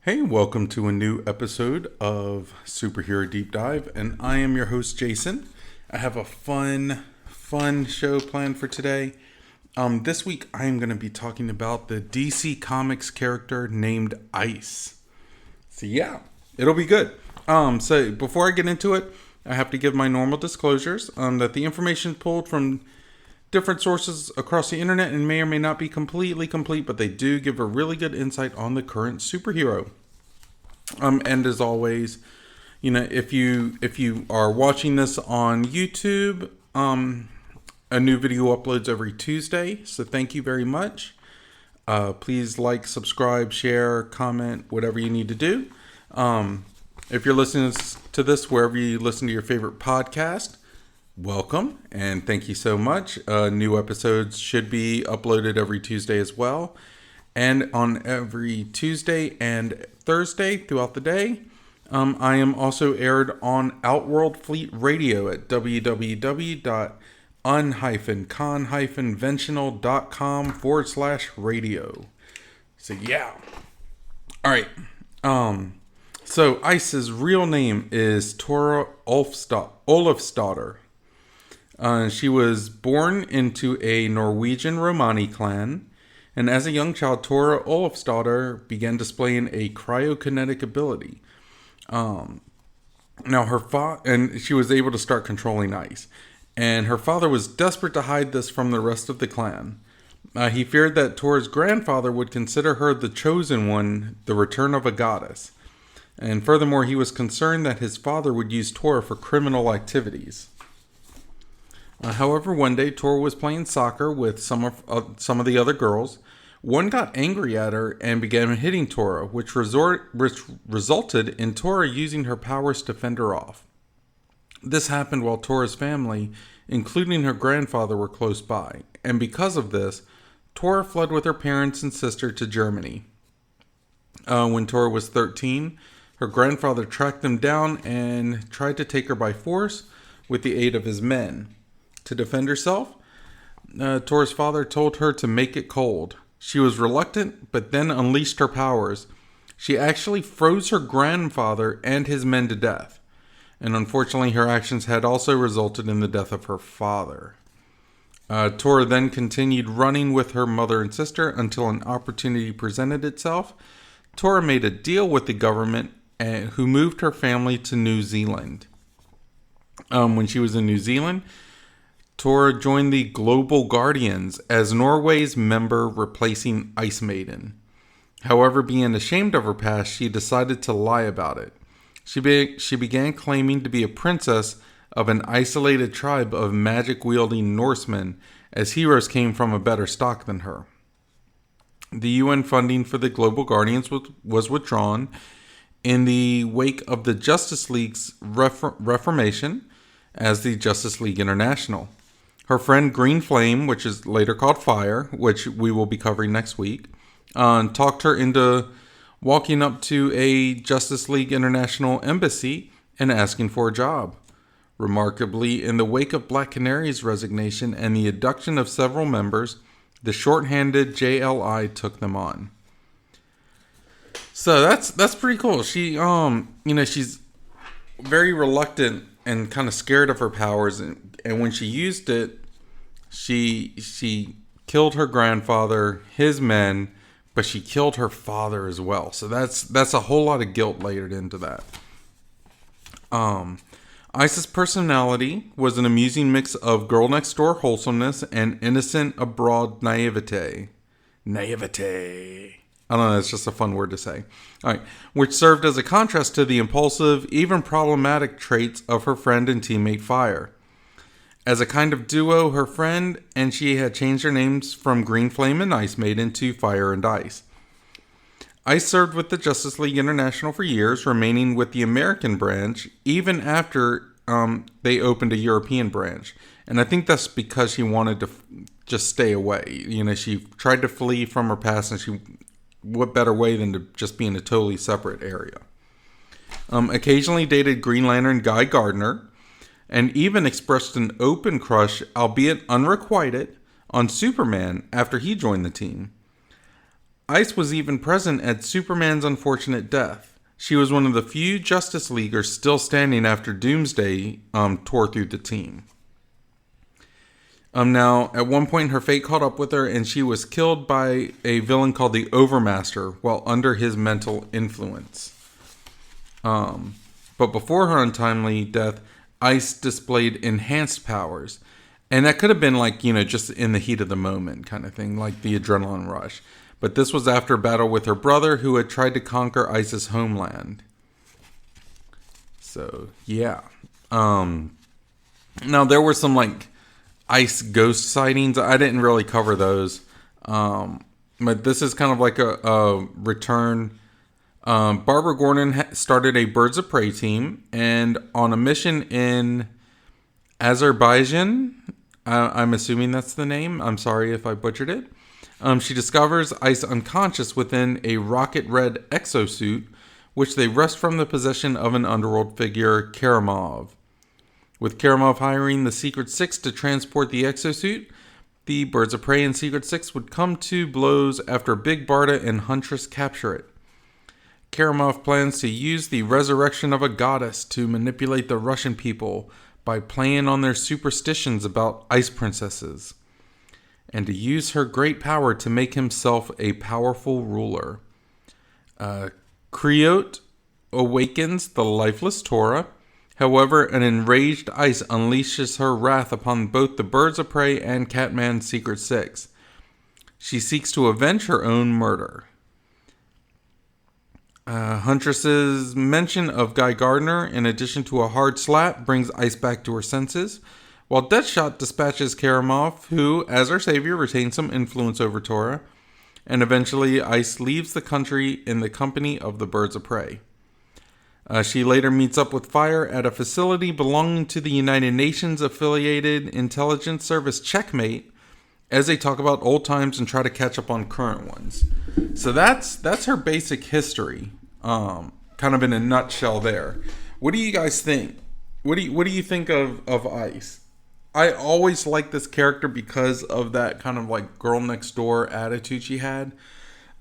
Hey, welcome to a new episode of Superhero Deep Dive, and I am your host, Jason. I have a fun show planned for today. This week I am going to be talking about the DC Comics character named Ice. So yeah, it'll be good. So before I get into it, I have to give my normal disclosures that the information pulled from different sources across the internet and may or may not be completely complete, but they do give a really good insight on the current superhero. And as always, if you are watching this on YouTube, a new video uploads every Tuesday. So thank you very much. Please like, subscribe, share, comment, whatever you need to do. If you're listening to this wherever you listen to your favorite podcast, welcome and thank you so much. New episodes should be uploaded every Tuesday as well. And on every Tuesday and Thursday throughout the day, I am also aired on Outworld Fleet Radio at www.un-con-ventional.com/radio. So yeah. All right. So Ice's real name is Tora Olafsdotter. She was born into a Norwegian Romani clan. And as a young child, Tora Olafsdotter began displaying a cryokinetic ability. Now and she was able to start controlling ice. And her father was desperate to hide this from the rest of the clan. He feared that Tora's grandfather would consider her the chosen one, the return of a goddess. And furthermore, he was concerned that his father would use Tora for criminal activities. However, one day Tora was playing soccer with some of the other girls. One got angry at her and began hitting Tora, which resulted in Tora using her powers to fend her off. This happened while Tora's family, including her grandfather, were close by, and because of this, Tora fled with her parents and sister to Germany. When Tora was 13, her grandfather tracked them down and tried to take her by force with the aid of his men. To defend herself, Tora's father told her to make it cold. She was reluctant, but then unleashed her powers. She actually froze her grandfather and his men to death. And unfortunately, her actions had also resulted in the death of her father. Tora then continued running with her mother and sister until an opportunity presented itself. Tora made a deal with the government, who moved her family to New Zealand. When she was in New Zealand, Tora joined the Global Guardians as Norway's member, replacing Ice Maiden. However, being ashamed of her past, she decided to lie about it. She began claiming to be a princess of an isolated tribe of magic-wielding Norsemen, as heroes came from a better stock than her. The UN funding for the Global Guardians was withdrawn in the wake of the Justice League's reformation as the Justice League International. Her friend Green Flame, which is later called Fire, which we will be covering next week, talked her into walking up to a Justice League International embassy and asking for a job. Remarkably, in the wake of Black Canary's resignation and the induction of several members, the shorthanded JLI took them on. So that's pretty cool. She she's very reluctant and kind of scared of her powers, and when she used it, she killed her grandfather, his men, but she killed her father as well. So that's a whole lot of guilt layered into that. Ice's personality was an amusing mix of girl next door wholesomeness and innocent abroad naivete. I don't know, it's just a fun word to say. All right, which served as a contrast to the impulsive, even problematic traits of her friend and teammate Fire. As a kind of duo, her friend and she had changed their names from Green Flame and Ice Maiden to Fire and Ice. Ice served with the Justice League International for years, remaining with the American branch even after they opened a European branch. And I think that's because she wanted to just stay away. She tried to flee from her past, and what better way than to just be in a totally separate area. Occasionally dated Green Lantern Guy Gardner, and even expressed an open crush, albeit unrequited, on Superman after he joined the team. Ice was even present at Superman's unfortunate death. She was one of the few Justice Leaguers still standing after Doomsday tore through the team. Now, at one point, her fate caught up with her, and she was killed by a villain called the Overmaster while under his mental influence. But before her untimely death, Ice displayed enhanced powers. And that could have been like, just in the heat of the moment kind of thing, like the adrenaline rush. But this was after a battle with her brother who had tried to conquer Ice's homeland. So, yeah. Now, there were some, Ice ghost sightings. I didn't really cover those. But this is kind of like a return. Barbara Gordon started a Birds of Prey team. And on a mission in Azerbaijan, I'm assuming that's the name. I'm sorry if I butchered it. She discovers Ice unconscious within a rocket red exosuit, which they wrest from the possession of an underworld figure, Karamov. With Karamov hiring the Secret Six to transport the exosuit, the Birds of Prey and Secret Six would come to blows after Big Barda and Huntress capture it. Karamov plans to use the resurrection of a goddess to manipulate the Russian people by playing on their superstitions about ice princesses, and to use her great power to make himself a powerful ruler. Kriot awakens the lifeless Tora. However, an enraged Ice unleashes her wrath upon both the Birds of Prey and Catman's Secret Six. She seeks to avenge her own murder. Huntress's mention of Guy Gardner, in addition to a hard slap, brings Ice back to her senses, while Deathshot dispatches Karamov, who, as her savior, retains some influence over Tora, and eventually Ice leaves the country in the company of the Birds of Prey. She later meets up with Fire at a facility belonging to the United Nations affiliated intelligence service Checkmate, as they talk about old times and try to catch up on current ones. So that's her basic history, kind of in a nutshell there. What do you guys think? What do you think of Ice? I always liked this character because of that kind of like girl next door attitude she had.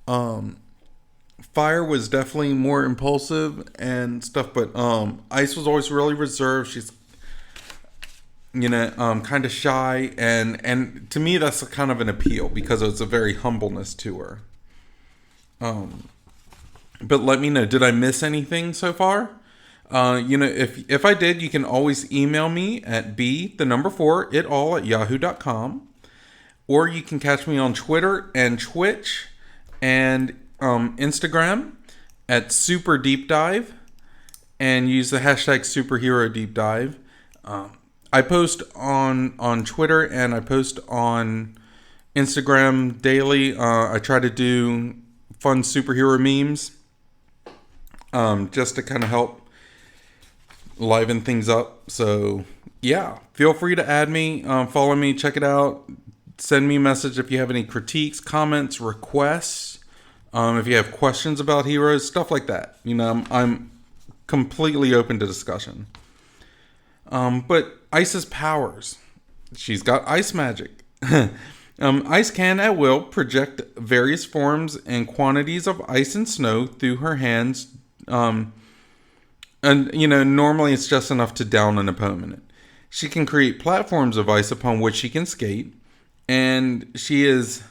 Fire was definitely more impulsive and stuff, but Ice was always really reserved. She's kind of shy, and to me that's kind of an appeal because it's a very humbleness to her. But let me know, did I miss anything so far? If I did, you can always email me at b4itall@yahoo.com, or you can catch me on Twitter and Twitch and Instagram at superdeepdive, and use the hashtag superherodeepdive. I post on Twitter and I post on Instagram daily. I try to do fun superhero memes, just to kind of help liven things up. So yeah, feel free to add me, follow me, check it out, send me a message if you have any critiques, comments, requests, if you have questions about heroes, stuff like that. I'm completely open to discussion. But Ice's powers, she's got ice magic. Ice can at will project various forms and quantities of ice and snow through her hands. And, normally it's just enough to down an opponent. She can create platforms of ice upon which she can skate. And she is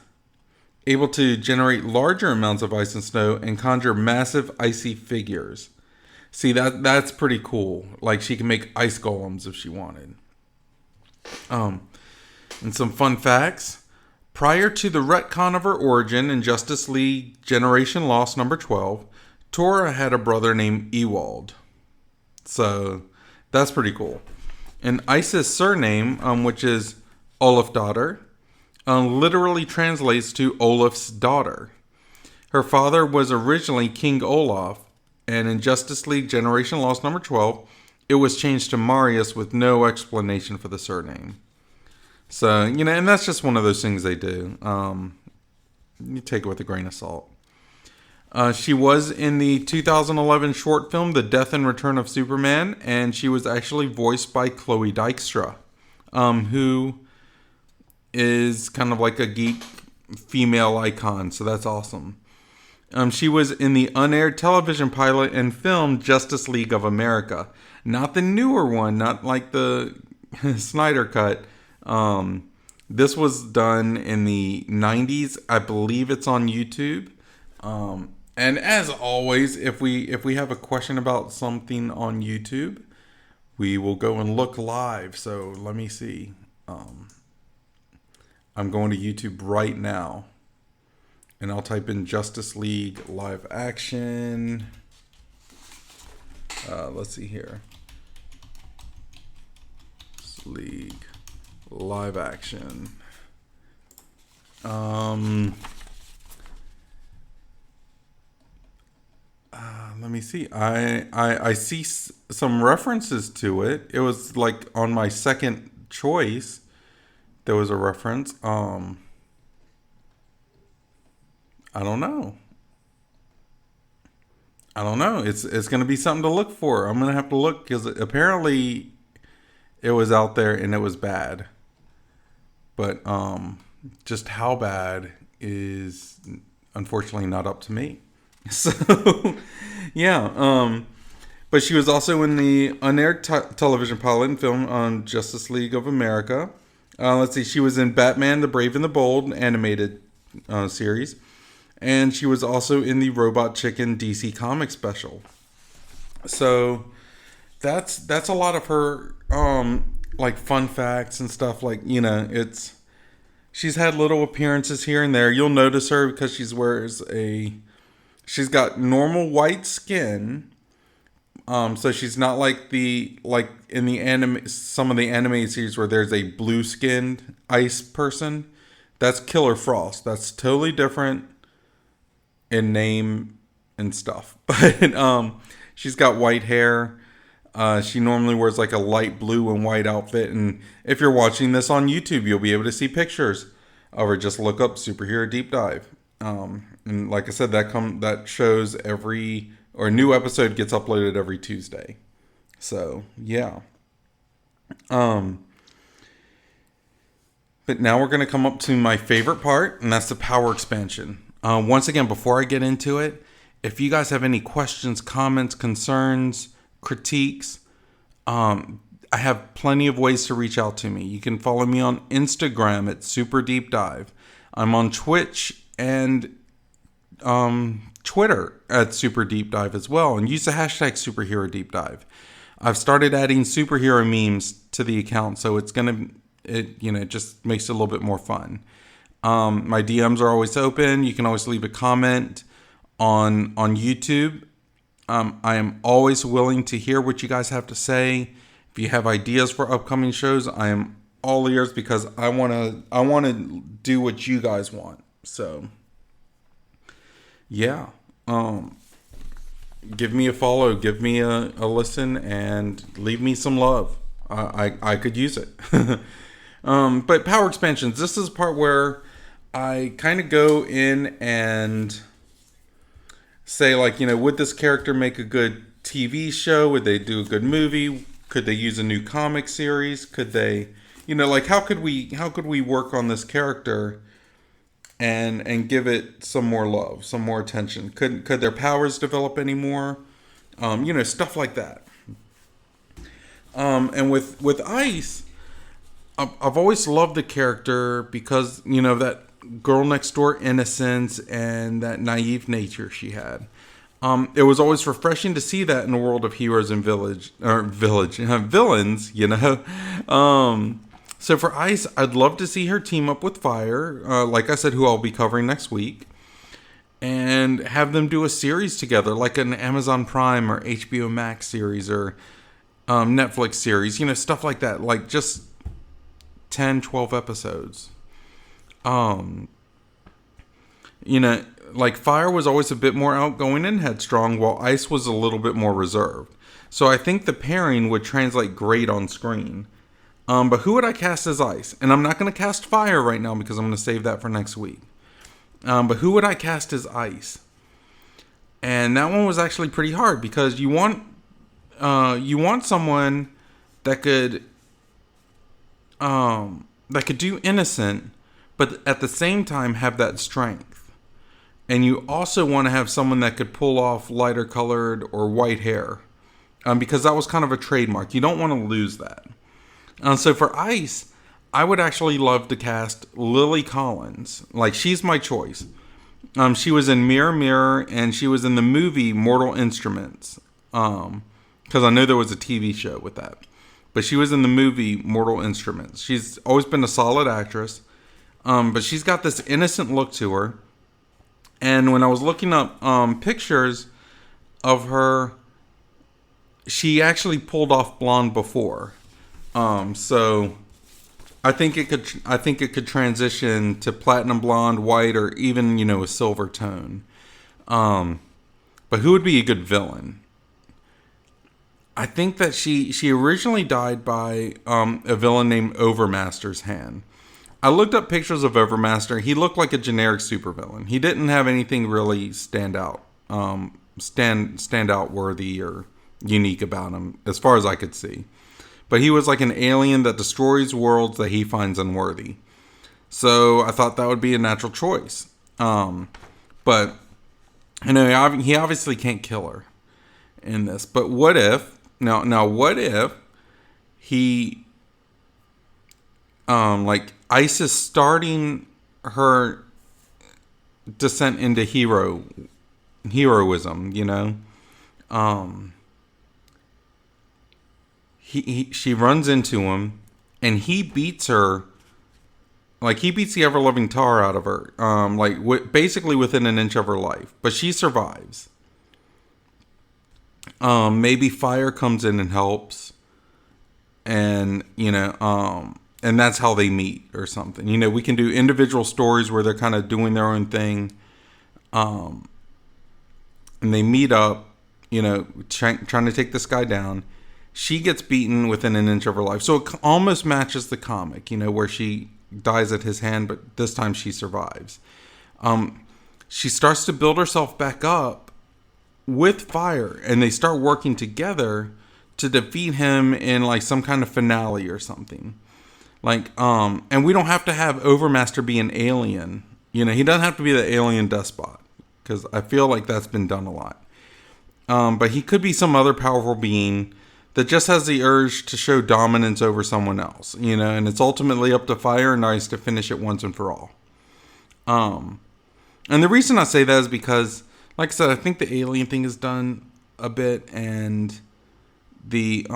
able to generate larger amounts of ice and snow and conjure massive icy figures. See, that's pretty cool. Like, she can make ice golems if she wanted. And some fun facts. Prior to the retcon of her origin in Justice League Generation Lost number 12, Tora had a brother named Ewald. So, that's pretty cool. And Ice's surname, which is Olafsdottir, literally translates to Olaf's daughter. Her father was originally King Olaf, and in Justice League Generation Lost number 12, it was changed to Marius with no explanation for the surname. So, and that's just one of those things they do. You take it with a grain of salt. She was in the 2011 short film, The Death and Return of Superman, and she was actually voiced by Chloe Dykstra, who is kind of like a geek female icon, so that's awesome. She was in the unaired television pilot and film Justice League of America. Not the newer one, not like the Snyder cut. This was done in the 90s. I believe it's on YouTube. And as always, if we have a question about something on YouTube, we will go and look live. So let me see. I'm going to YouTube right now. And I'll type in Justice League live action. Let's see here. Justice League live action. Let me see. I see some references to it. It was like on my second choice. There was a reference. I don't know. It's going to be something to look for. I'm going to have to look because apparently it was out there and it was bad. But just how bad is unfortunately not up to me. So, yeah. But she was also in the unaired television pilot and film on Justice League of America. Let's see. She was in Batman: The Brave and the Bold animated series. And she was also in the Robot Chicken DC Comics special. So that's a lot of her like fun facts and stuff. Like, you know, she's had little appearances here and there. You'll notice her because she's got normal white skin. So she's not like in the anime, some of the anime series where there's a blue skinned ice person. That's Killer Frost. That's totally different in name and stuff. But she's got white hair. She normally wears like a light blue and white outfit. And if you're watching this on YouTube, you'll be able to see pictures of her. Just look up Superhero Deep Dive. And like I said, that shows a new episode gets uploaded every Tuesday. So yeah. But now we're going to come up to my favorite part, and that's the power expansion. Once again, before I get into it, if you guys have any questions, comments, concerns, critiques, I have plenty of ways to reach out to me. You can follow me on Instagram at superdeepdive. I'm on Twitch and Twitter at superdeepdive as well. And use the hashtag superherodeepdive. I've started adding superhero memes to the account, so it just makes it a little bit more fun. My DMs are always open. You can always leave a comment on YouTube. I am always willing to hear what you guys have to say. If you have ideas for upcoming shows, I am all ears because I want to do what you guys want. So, yeah. Give me a follow, give me a listen, and leave me some love. I could use it. But power expansions, this is the part where I kind of go in and say, like, you know, would this character make a good TV show? Would they do a good movie? Could they use a new comic series? Could they, you know, like, how could we work on this character and give it some more love, some more attention? Could their powers develop anymore? You know, stuff like that. And with Ice, I've always loved the character because, you know, that girl next door innocence and that naive nature she had. It was always refreshing to see that in a world of heroes and villains, you know. So for Ice, I'd love to see her team up with Fire, like I said, who I'll be covering next week, and have them do a series together, like an Amazon Prime or HBO Max series or Netflix series, you know, stuff like that, like just 10, 12 episodes. You know, like Fire was always a bit more outgoing and headstrong, while Ice was a little bit more reserved. So I think the pairing would translate great on screen. But who would I cast as Ice? And I'm not going to cast Fire right now because I'm going to save that for next week. But who would I cast as Ice? And that one was actually pretty hard because you want someone that could do innocent, but at the same time have that strength. And you also want to have someone that could pull off lighter colored or white hair, because that was kind of a trademark. You don't want to lose that. So for Ice, I would actually love to cast Lily Collins. Like, she's my choice. She was in Mirror Mirror, and she was in the movie Mortal Instruments. Because I know there was a TV show with that. But she was in the movie Mortal Instruments. She's always been a solid actress. But she's got this innocent look to her. And when I was looking up pictures of her, she actually pulled off blonde before. So I think it could transition to platinum blonde, white, or even, a silver tone. But who would be a good villain? I think that she originally died by a villain named Overmaster's hand. I looked up pictures of Overmaster. He looked like a generic supervillain. He didn't have anything really stand out worthy or unique about him, as far as I could see. But he was like an alien that destroys worlds that he finds unworthy. So I thought that would be a natural choice. But he obviously can't kill her in this. But what if? Now what if he, Ice is starting her descent into heroism, She runs into him, and he beats her. Like, he beats the ever-loving tar out of her, basically within an inch of her life. But she survives. Maybe fire comes in and helps, and and that's how they meet or something. We can do individual stories where they're kind of doing their own thing, and they meet up, trying to take this guy down. She gets beaten within an inch of her life. So it almost matches the comic, where she dies at his hand, but this time she survives. She starts to build herself back up with fire, and they start working together to defeat him in like some kind of finale or something. And we don't have to have Overmaster be an alien. He doesn't have to be the alien despot, because I feel like that's been done a lot. But he could be some other powerful being that just has the urge to show dominance over someone else, and it's ultimately up to Fire and Ice to finish it once and for all. And the reason I say that is because, like I said, I think the alien thing is done a bit, and the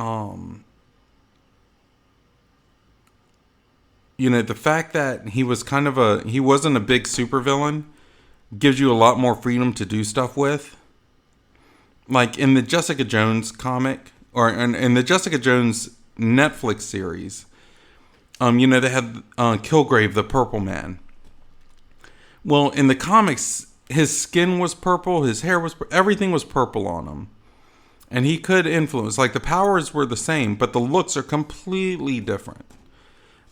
the fact that he wasn't a big supervillain gives you a lot more freedom to do stuff with. Like in the Jessica Jones comic, or in the Jessica Jones Netflix series, they had Kilgrave, the Purple Man. Well, in the comics, his skin was purple, his hair was, everything was purple on him. And he could influence, like the powers were the same, but the looks are completely different.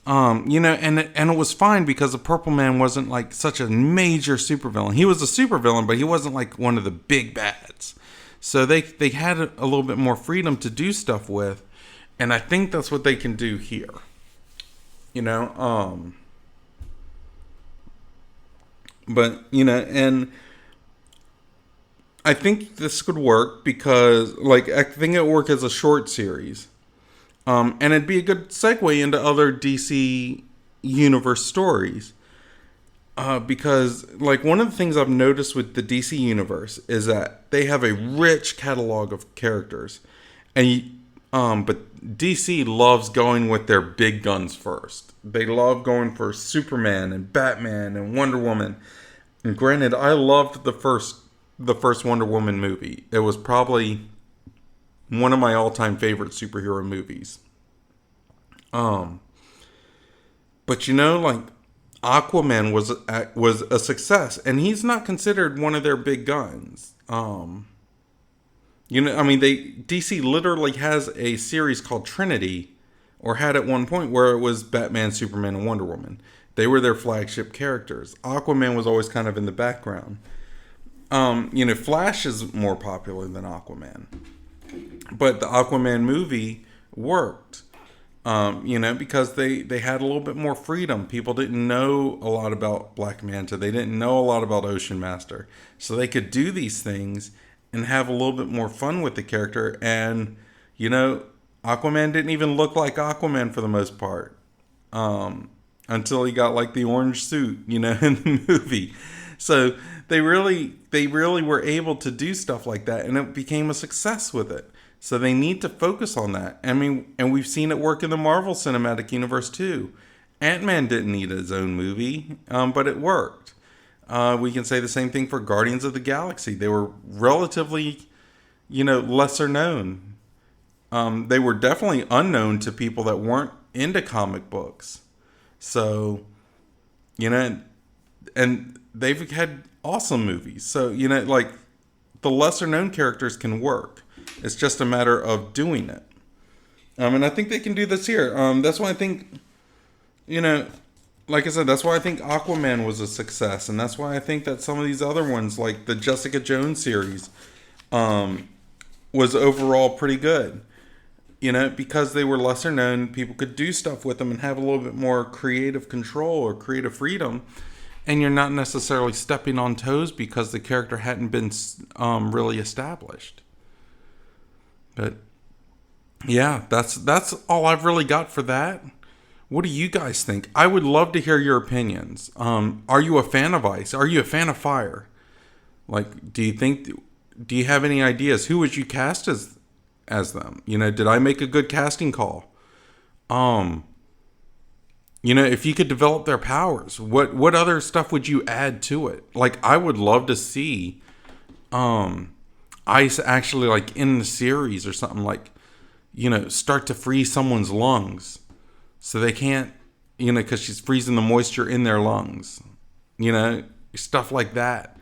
And it was fine because the Purple Man wasn't like such a major supervillain. He was a supervillain, but he wasn't like one of the big bads. So they had a little bit more freedom to do stuff with, and I think that's what they can do here. But and I think this could work because, I think it would work as a short series, and it'd be a good segue into other DC Universe stories. Because one of the things I've noticed with the DC Universe is that they have a rich catalog of characters, and but DC loves going with their big guns first. They love going for Superman and Batman and Wonder Woman. And granted, I loved the first Wonder Woman movie. It was probably one of my all-time favorite superhero movies. But Aquaman was a success, and he's not considered one of their big guns. DC literally has a series called Trinity, or had at one point, where it was Batman, Superman, and Wonder Woman. They were their flagship characters. Aquaman was always kind of in the background. Flash is more popular than Aquaman, but the Aquaman movie worked. Because they had a little bit more freedom. People didn't know a lot about Black Manta. They didn't know a lot about Ocean Master. So they could do these things and have a little bit more fun with the character. And, Aquaman didn't even look like Aquaman for the most part. Until he got like the orange suit, in the movie. So they really were able to do stuff like that, and it became a success with it. So they need to focus on that. I mean, and we've seen it work in the Marvel Cinematic Universe too. Ant-Man didn't need his own movie, but it worked. We can say the same thing for Guardians of the Galaxy. They were relatively, lesser known. They were definitely unknown to people that weren't into comic books. So, and they've had awesome movies. So, like the lesser known characters can work. It's just a matter of doing it. And I think they can do this here. That's why I think, like I said, that's why I think Aquaman was a success. And that's why I think that some of these other ones, like the Jessica Jones series, was overall pretty good. Because they were lesser known, people could do stuff with them and have a little bit more creative control or creative freedom. And you're not necessarily stepping on toes because the character hadn't been really established. But yeah, that's all I've really got for that. What do you guys think? I would love to hear your opinions. Are you a fan of ice? Are you a fan of fire? Like, do you have any ideas? Who would you cast as them? Did I make a good casting call? If you could develop their powers, what other stuff would you add to it? Like, I would love to see Ice actually, like, in the series or something, like, start to freeze someone's lungs so they can't, because she's freezing the moisture in their lungs, stuff like that.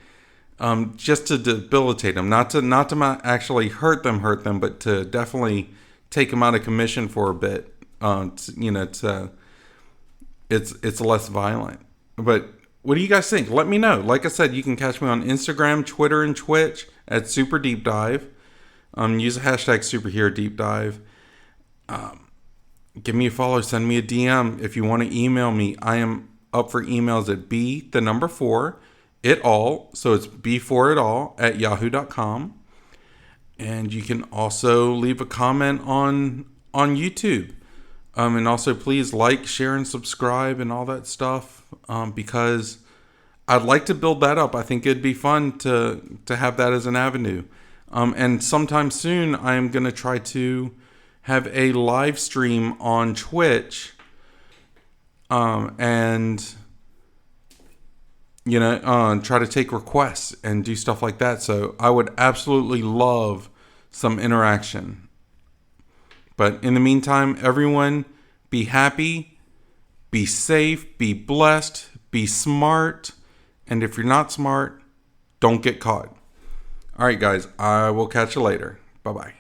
Just to debilitate them, not to actually hurt them, but to definitely take them out of commission for a bit. It's less violent. But what do you guys think? Let me know. Like I said, you can catch me on Instagram, Twitter, and Twitch at superdeepdive. Use the hashtag superherodeepdive. Give me a follow. Send me a DM. If you want to email me, I am up for emails at b4 it all. So it's b4 it all at yahoo.com. And you can also leave a comment on YouTube. And also please like, share, and subscribe and all that stuff. Because I'd like to build that up. I think it'd be fun to have that as an avenue. And sometime soon, I am going to try to have a live stream on Twitch. And try to take requests and do stuff like that. So I would absolutely love some interaction. But in the meantime, everyone, be happy, be safe, be blessed, be smart. And if you're not smart, don't get caught. All right, guys, I will catch you later. Bye-bye.